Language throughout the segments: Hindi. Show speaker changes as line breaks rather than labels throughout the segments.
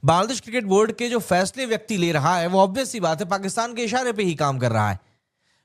बांग्लादेश क्रिकेट बोर्ड के जो फैसले व्यक्ति ले रहा है वो ऑब्वियस सी बात है पाकिस्तान के इशारे पे ही काम कर रहा है।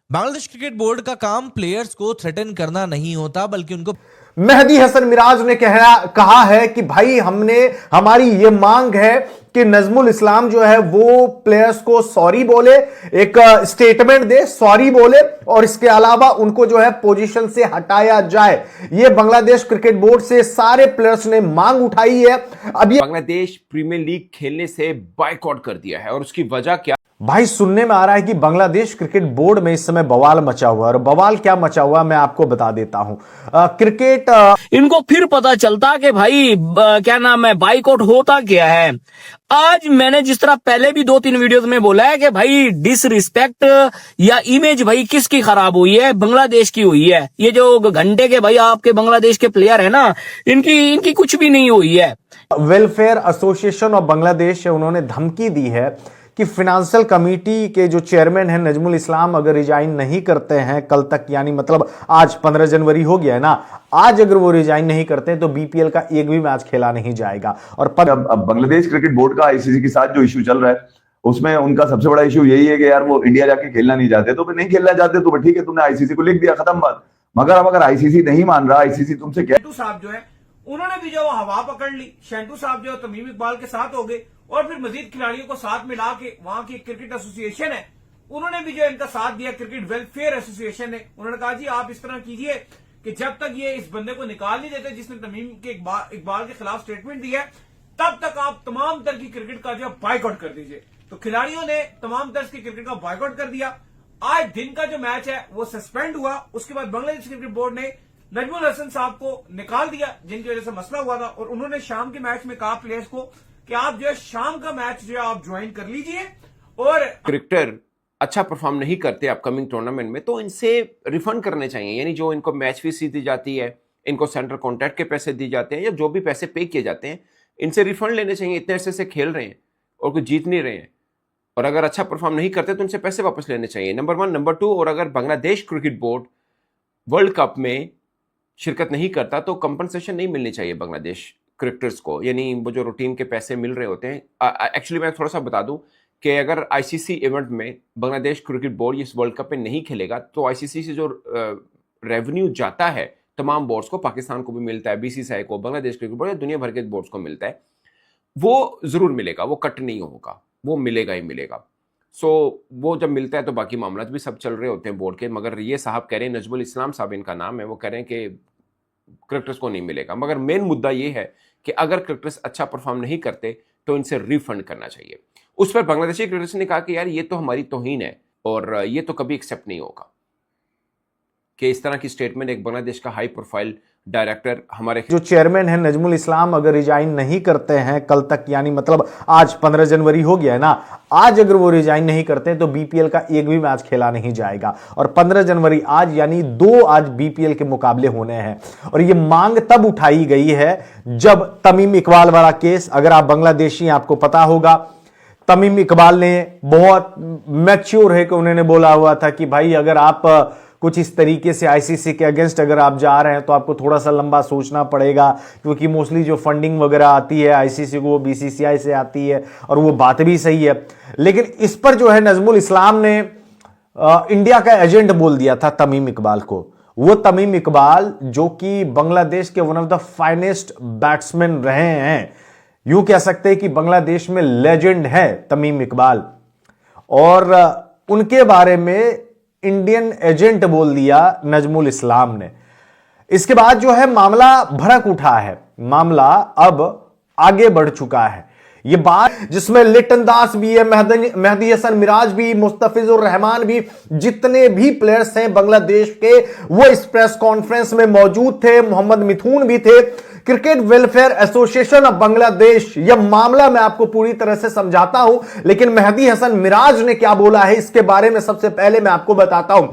बांग्लादेश क्रिकेट बोर्ड का काम प्लेयर्स को थ्रेटन करना नहीं होता बल्कि उनको
मेहदी हसन मिराज ने कहा है कि भाई हमारी ये मांग है कि नजमुल इस्लाम जो है वो प्लेयर्स को सॉरी बोले, एक स्टेटमेंट दे, सॉरी बोले और इसके अलावा उनको जो है पोजीशन से हटाया जाए। ये बांग्लादेश क्रिकेट बोर्ड से सारे प्लेयर्स ने मांग उठाई है। अब ये
बांग्लादेश प्रीमियर लीग खेलने से बायकॉट कर दिया है और उसकी वजह क्या?
भाई सुनने में आ रहा है कि बांग्लादेश क्रिकेट बोर्ड में इस समय बवाल मचा हुआ है और बवाल क्या मचा हुआ मैं आपको बता देता हूं। क्रिकेट
इनको फिर पता चलता कि भाई क्या नाम है, बाइकआउट होता क्या है। आज मैंने जिस तरह पहले भी 2-3 वीडियोस में बोला है कि भाई डिसरिस्पेक्ट या इमेज भाई किसकी खराब हुई है, बांग्लादेश की हुई है। ये जो घंटे के भाई आपके बांग्लादेश के प्लेयर है ना, इनकी कुछ भी नहीं हुई है।
वेलफेयर एसोसिएशन ऑफ बांग्लादेश है, उन्होंने धमकी दी है कि फाइनेंशियल कमेटी के जो चेयरमैन हैं नजमुल इस्लाम अगर रिजाइन नहीं करते हैं कल तक, यानी मतलब आज 15 जनवरी हो गया है ना, आज अगर वो रिजाइन नहीं करते हैं तो बीपीएल का एक भी मैच खेला नहीं जाएगा। और
अब बांग्लादेश क्रिकेट बोर्ड का आईसीसी के साथ जो इश्यू चल रहा है उसमें उनका सबसे बड़ा इश्यू यही है कि यार वो इंडिया जाके खेलना नहीं चाहते, तो फिर नहीं खेलना चाहते तो ठीक है, तुमने आईसीसी को लिख दिया, खत्म बात। मगर अब अगर आईसीसी नहीं मान रहा, आईसीसी तुमसे क्या,
शेंटू साहब जो है उन्होंने भी जो हवा पकड़ ली। शेंटू साहब जो तमीम इकबाल के साथ हो गए और फिर मजीद खिलाड़ियों को साथ मिला के वहां की क्रिकेट एसोसिएशन है उन्होंने भी जो इनका साथ दिया। क्रिकेट वेलफेयर एसोसिएशन ने उन्होंने कहा जी आप इस तरह कीजिए कि जब तक ये इस बंदे को निकाल नहीं देते जिसने तमीम के इकबाल के खिलाफ स्टेटमेंट दिया है तब तक आप तमाम तरह की क्रिकेट का जो बाइकआउट कर दीजिए। तो खिलाड़ियों ने तमाम तरह की क्रिकेट का बाइकआउट कर दिया। आज दिन का जो मैच है वो सस्पेंड हुआ। उसके बाद बांग्लादेश क्रिकेट बोर्ड ने नजमुल हसन साहब को निकाल दिया जिनकी वजह से मसला हुआ था और उन्होंने शाम के मैच में कहा प्लेयर्स को कि आप जो है शाम का मैच जो है आप ज्वाइन कर लीजिए। और
क्रिकेटर अच्छा परफॉर्म नहीं करते अपकमिंग टूर्नामेंट में तो इनसे रिफंड करने चाहिए, यानी जो इनको मैच फीस दी जाती है, इनको सेंट्रल कॉन्ट्रैक्ट के पैसे दिए जाते हैं या जो भी पैसे पे किए जाते हैं इनसे रिफंड लेने चाहिए। इतने अरसे से खेल रहे हैं और कुछ जीत नहीं रहे हैं और अगर अच्छा परफॉर्म नहीं करते तो इनसे पैसे वापस लेने चाहिए, नंबर 1। नंबर 2, और अगर Bangladesh cricket board world cup में शिरकत नहीं करता तो कंपनसेशन नहीं मिलनी चाहिए बांग्लादेश क्रिकेटर्स को, यानी वो जो रूटीन के पैसे मिल रहे होते हैं। एक्चुअली मैं थोड़ा सा बता दूं कि अगर आईसीसी इवेंट में बांग्लादेश क्रिकेट बोर्ड इस वर्ल्ड कप में नहीं खेलेगा तो आईसीसी से जो रेवेन्यू जाता है तमाम बोर्ड्स को, पाकिस्तान को भी मिलता है, बीसीसीआई को, बांग्लादेश क्रिकेट बोर्ड या दुनिया भर के बोर्ड्स को मिलता है, वो जरूर मिलेगा, वो कट नहीं होगा, वो मिलेगा ही मिलेगा। सो वो जब मिलता है तो बाकी मामला भी सब चल रहे होते हैं बोर्ड के। मगर ये साहब कह रहे हैं, नजमुल इस्लाम साहब इनका नाम है, वो कह रहे हैं कि क्रिकेटर्स को नहीं मिलेगा। मगर मेन मुद्दा ये है कि अगर क्रिकेटर्स अच्छा परफॉर्म नहीं करते तो इनसे रिफंड करना चाहिए। उस पर बांग्लादेशी क्रिकेटर्स ने कहा कि यार ये तो हमारी तौहीन है और ये तो कभी एक्सेप्ट नहीं होगा कि इस तरह की स्टेटमेंट एक बांग्लादेश का हाई प्रोफाइल डायरेक्टर, हमारे
जो चेयरमैन है नजमुल इस्लाम अगर रिजाइन नहीं करते हैं कल तक, यानी मतलब आज 15 जनवरी हो गया है ना, आज अगर वो रिजाइन नहीं करते हैं तो बीपीएल का एक भी मैच खेला नहीं जाएगा। और 15 जनवरी आज यानी 2 आज बीपीएल के मुकाबले होने हैं। और ये मांग तब उठाई गई है जब तमीम इकबाल वाला केस, अगर आप बांग्लादेशी आपको पता होगा, तमीम इकबाल ने बहुत मैच्योर है कि उन्होंने बोला हुआ था कि भाई अगर आप कुछ इस तरीके से आईसीसी के अगेंस्ट अगर आप जा रहे हैं तो आपको थोड़ा सा लंबा सोचना पड़ेगा, क्योंकि मोस्टली जो फंडिंग वगैरह आती है आईसीसी को वो बीसीसीआई से आती है और वो बात भी सही है। लेकिन इस पर जो है नजमुल इस्लाम ने इंडिया का एजेंट बोल दिया था तमीम इकबाल को। वो तमीम इकबाल जो कि बांग्लादेश के one of the finest batsman रहे हैं, यूं कह सकते हैं कि बांग्लादेश में लेजेंड है तमीम इकबाल, और उनके बारे में इंडियन एजेंट बोल दिया नजमुल इस्लाम ने। इसके बाद जो है मामला भड़क उठा है, मामला अब आगे बढ़ चुका है। ये बात जिसमें लिटन दास भी है, मेहदी हसन मिराज भी, मुस्तफिजुर रहमान भी, जितने भी प्लेयर्स हैं बांग्लादेश के वो इस प्रेस कॉन्फ्रेंस में मौजूद थे। मोहम्मद मिथुन भी थे। Cricket welfare association of Bangladesh, यह मामला मैं आपको पूरी तरह से समझाता हूं, लेकिन मेहदी हसन मिराज ने क्या बोला है इसके बारे में सबसे पहले मैं आपको बताता हूं।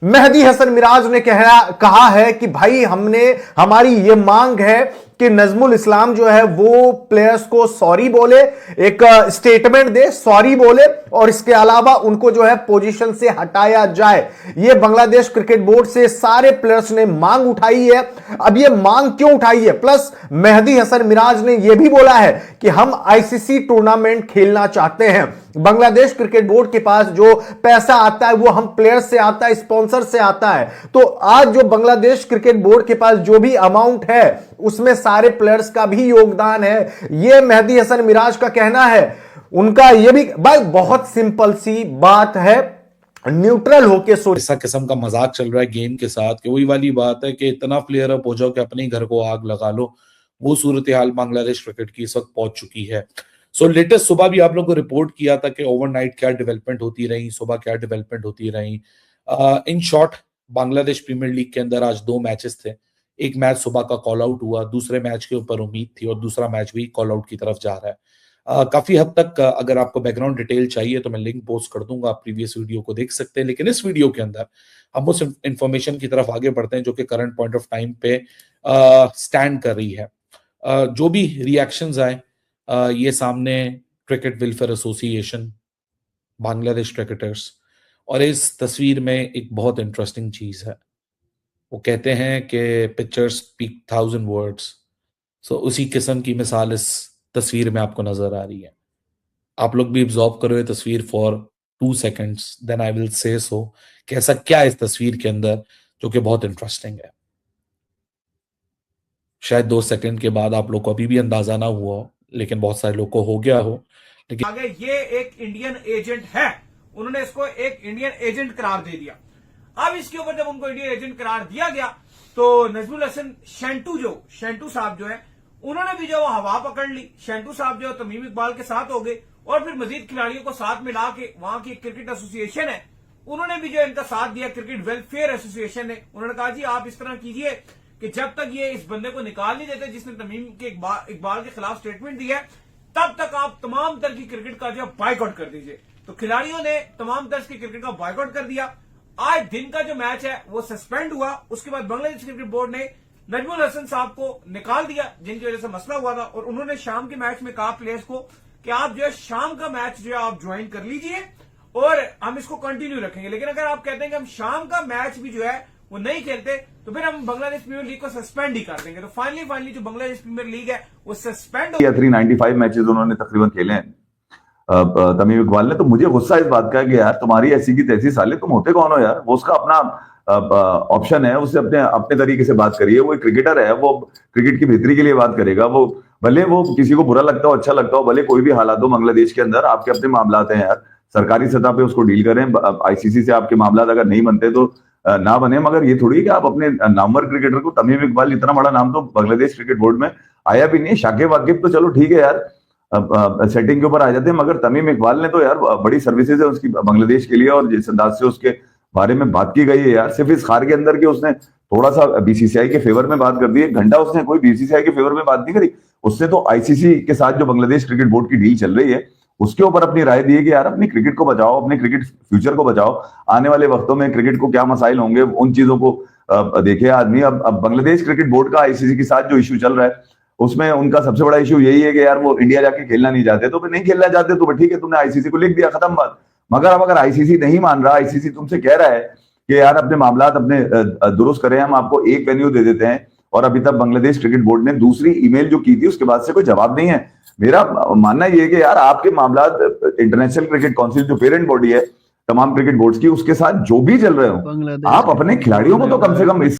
मेहदी हसन मिराज ने कहा है कि भाई हमारी ये मांग है कि नजमुल इस्लाम जो है वो प्लेयर्स को सॉरी बोले, एक स्टेटमेंट दे, सॉरी बोले, और इसके अलावा उनको जो है पोजीशन से हटाया जाए। ये बांग्लादेश क्रिकेट बोर्ड से सारे प्लेयर्स ने मांग उठाई है। अब ये मांग क्यों उठाई है, प्लस मेहदी हसन मिराज ने यह भी बोला है कि हम आईसीसी टूर्नामेंट खेलना चाहते हैं। बांग्लादेश क्रिकेट बोर्ड के पास जो पैसा आता है वो हम प्लेयर्स से आता है, स्पॉन्सर से आता है। तो आज जो बांग्लादेश क्रिकेट बोर्ड के पास जो भी अमाउंट है उसमें सारे प्लेयर्स का भी योगदान है, ये मेहदी हसन मिराज का कहना है। उनका ये भी भाई बहुत सिंपल सी बात है, न्यूट्रल होके सोच।
ऐसा किस्म का मजाक चल रहा है गेम के साथ कि वही वाली बात है कि इतना प्लेयर अप हो जाओ कि अपने घर को आग लगा लो। वो सूरत हाल बांग्लादेश क्रिकेट की इस वक्त पहुंच चुकी है। सो लेटेस्ट सुबह भी आप लोगों को रिपोर्ट किया था कि ओवरनाइट क्या डेवलपमेंट होती रही, सुबह क्या डेवलपमेंट होती रही। In short Bangladesh premiere League के अंदर आज 2 मैचेस थे। एक मैच सुबह का कॉल आउट हुआ, दूसरे मैच के ऊपर उम्मीद थी और दूसरा मैच भी कॉल आउट की तरफ जा रहा है। काफी हद तक अगर आपको बैकग्राउंड डिटेल चाहिए तो मैं लिंक पोस्ट कर दूंगा, आप प्रीवियस वीडियो को देख सकते हैं। लेकिन इस वीडियो के अंदर हम उस इंफॉर्मेशन की तरफ आगे बढ़ते हैं जो कि करंट पॉइंट ऑफ टाइम पे स्टैंड कर रही है। जो भी रिएक्शंस आए, ये सामने cricket welfare association, Bangladesh cricketers, और इस तस्वीर में एक बहुत इंटरेस्टिंग चीज है। वो कहते हैं कि पिक्चर्स स्पीक 1000 वर्ड्स। सो उसी किस्म की मिसाल इस तस्वीर में आपको नजर आ रही है। आप लोग भी ऑब्जर्व करो ये तस्वीर for 2 seconds, then I will say so कि ऐसा क्या है इस तस्वीर के अंदर जो कि बहुत इंटरेस्टिंग है। शायद 2 सेकंड के बाद आप लोग को अभी भी अंदाजा ना हुआ हो, लेकिन बहुत सारे लोग को हो गया हो। लेकिन
आगे ये एक इंडियन एजेंट है, उन्होंने इसको एक इंडियन एजेंट करार दे दिया। अब इसके ऊपर जब उनको इंडियन एजेंट करार दिया गया तो नजमुल हसन शेंटू साहब जो है उन्होंने भी जो हवा पकड़ ली। शेंटू साहब जो तमीम इकबाल के साथ हो गए और फिर मजीद खिलाड़ियों को साथ मिला के वहां की क्रिकेट एसोसिएशन है उन्होंने भी जो इनका साथ दिया, क्रिकेट वेलफेयर एसोसिएशन ने। उन्होंने कहा जी आप इस तरह कीजिए कि जब तक ये इस बंदे को निकाल नहीं देते जिसने तमीम के इकबाल के खिलाफ स्टेटमेंट दिया है, तब तक आप तमाम तरह की क्रिकेट का जो बाइकआउट कर दीजिए। तो खिलाड़ियों ने तमाम तरह की क्रिकेट का बाइकआउट कर दिया। आज दिन का जो मैच है वो सस्पेंड हुआ। उसके बाद बांग्लादेश क्रिकेट बोर्ड ने नजमुल हसन साहब को निकाल दिया जिनकी वजह से मसला हुआ था, और उन्होंने शाम के मैच में कहा प्लेयर्स को कि आप जो है शाम का मैच जो है आप ज्वाइन कर लीजिए और हम इसको कंटिन्यू रखेंगे। लेकिन अगर आप कहते हैं कि हम शाम का मैच भी जो है वो नहीं खेलते तो फिर हम बांग्लादेश प्रीमियर लीग को सस्पेंड ही कर देंगे। तो फाइनली जो बांग्लादेश प्रीमियर लीग है वो सस्पेंड
या 395 मैचेस उन्होंने तकरीबन खेले हैं तमीम इकबाल ने। तो मुझे गुस्सा इस बात का है कि यार तुम्हारी ऐसी की तैसी साले, तुम होते कौन हो यार। वो उसका अपना ऑप्शन है, उससे अपने तरीके से बात करिए। वो एक क्रिकेटर है, वो क्रिकेट की बेहतरी के लिए बात करेगा। वो भले वो किसी को बुरा लगता हो, अच्छा लगता हो, भले कोई भी हालात हो बांग्लादेश के अंदर, आपके अपने मामलात हैं यार, सरकारी सतह पे उसको डील करें। आईसीसी से आपके मामलात अगर नहीं बनते तो ना बने, मगर ये थोड़ी कि आप अपने नामवर क्रिकेटर को, तमीम इकबाल इतना बड़ा नाम तो बांग्लादेश क्रिकेट बोर्ड में आया भी नहीं। शाकिब वाकिब तो चलो ठीक है यार, सेटिंग के ऊपर आ जाते हैं, मगर तमीम इकबाल ने तो यार बड़ी सर्विसेज है उसकी बांग्लादेश के लिए, और जिस अंदाज से उसके बारे में बात की गई है यार, सिर्फ इस खार के अंदर के उसने थोड़ा सा बीसीसीआई के फेवर में बात कर दी। 1 घंटा उसने कोई बीसीसीआई के फेवर में बात नहीं करी, उसने तो आईसीसी के साथ जो बांग्लादेश क्रिकेट बोर्ड की डील चल रही है उसके ऊपर अपनी राय दी है कि यार अपनी क्रिकेट को बचाओ, अपने क्रिकेट फ्यूचर को बचाओ। आने वाले वक्तों में क्रिकेट को क्या मसाइल होंगे उन चीजों को देखे आदमी। अब बांग्लादेश क्रिकेट बोर्ड का आईसीसी के साथ जो इश्यू चल रहा है उसमें उनका सबसे बड़ा इश्यू यही है कि यार वो इंडिया जाके खेलना नहीं चाहते। तो फिर नहीं खेलना चाहते तो ठीक है, तुमने आईसीसी को लिख दिया, खत्म बात। मगर अब अगर आईसीसी नहीं मान रहा, आईसीसी तुमसे कह रहा है कि यार अपने मामलात अपने दुरुस्त करें, हम आपको एक वेन्यू दे देते हैं, और अभी तक बांग्लादेश क्रिकेट बोर्ड ने दूसरी ईमेल जो की थी उसके बाद से कोई जवाब नहीं है। मेरा मानना यह है कि यार आपके मामलात इंटरनेशनल क्रिकेट काउंसिल जो पेरेंट बॉडी है तमाम क्रिकेट बोर्ड्स की, उसके साथ जो भी चल रहे हो, आप अपने खिलाड़ियों को तो कम से कम इस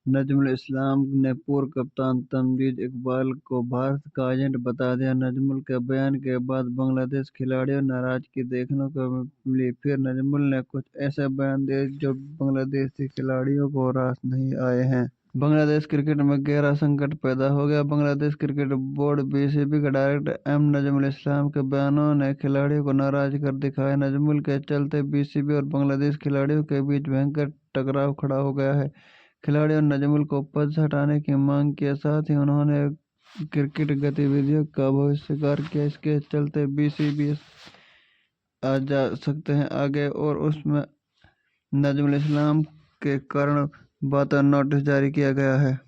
नजमुल इस्लाम ने पूर्व कप्तान तमीम इकबाल को भारत का एजेंट बता दिया। नजमुल के बयान के बाद बांग्लादेश खिलाड़ियों नाराजगी देखने को मिली। फिर नजमुल ने कुछ ऐसे बयान दिए जो बांग्लादेशी खिलाड़ियों को रास नहीं आए हैं। बांग्लादेश क्रिकेट में गहरा संकट पैदा हो गया। बांग्लादेश क्रिकेट बोर्ड बीसीबी के डायरेक्टर नजमुल इस्लाम के बयानों ने खिलाड़ियों को नाराज कर दिखाया। नजमुल के चलते बीसीबी और बांग्लादेश खिलाड़ियों के बीच भयंकर टकराव खड़ा हो गया है। खिलाड़ियों ने नजमुल को पद से हटाने की मांग के साथ ही उन्होंने क्रिकेट गतिविधियों का बहिष्कार किया। इसके चलते बीसीबी आ जा सकते हैं आगे और उसमें नजमुल इस्लाम के कारण वार्ता नोटिस जारी किया गया है।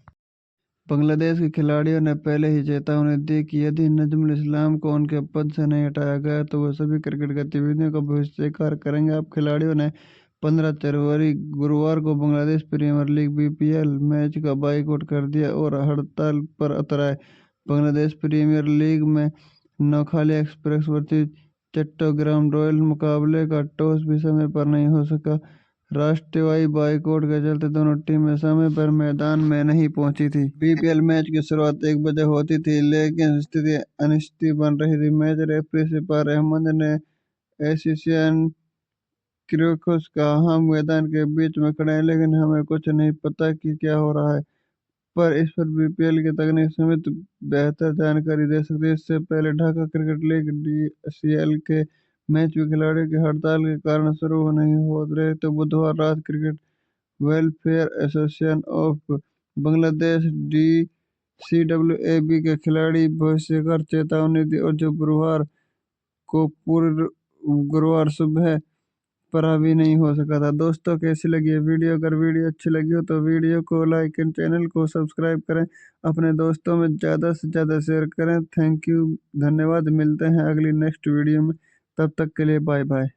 बांग्लादेश के खिलाड़ियों ने पहले ही चेतावनी दी कि यदि नजमुल इस्लाम को उनके पद से नहीं हटाया गया तो वो सभी क्रिकेट गतिविधियों का बहिष्कार करेंगे। अब खिलाड़ियों ने 15 जनवरी गुरुवार को Bangladesh premiere league BPL match का बाइकआउट कर दिया और हड़ताल पर उतर आए। बांग्लादेश प्रीमियर लीग में नौखाली एक्सप्रेस वर्सेस चट्टोग्राम रॉयल मुकाबले का टॉस भी समय पर नहीं हो सका। राष्ट्रवादी बाइकआउट के चलते दोनों टीमें समय पर मैदान में नहीं पहुंची थी। BPL मैच की शुरुआत 1 बजे होती थी, लेकिन स्थिति अनिश्चित बन रही थी। मैच रेफरी सिपार अहमद ने एशियन क्रिकेट कहा, हम मैदान के बीच में खड़े हैं लेकिन हमें कुछ नहीं पता कि क्या हो रहा है, पर इस पर BPL की तकनीक समिति बेहतर जानकारी दे सकती है। इससे पहले ढाका क्रिकेट लीग DCL के मैच भी खिलाड़ियों की हड़ताल के कारण शुरू नहीं हो रहे थे। बुधवार रात cricket welfare association of Bangladesh DCWAB के खिलाड़ी बहिष्कार चेतावनी दी और जो गुरुवार सुबह पर अभी नहीं हो सका था। दोस्तों, कैसी लगी है वीडियो? अगर वीडियो अच्छी लगी हो तो वीडियो को लाइक एंड चैनल को सब्सक्राइब करें, अपने दोस्तों में ज़्यादा से ज़्यादा शेयर करें। थैंक यू, धन्यवाद। मिलते हैं अगली नेक्स्ट वीडियो में, तब तक के लिए बाय बाय।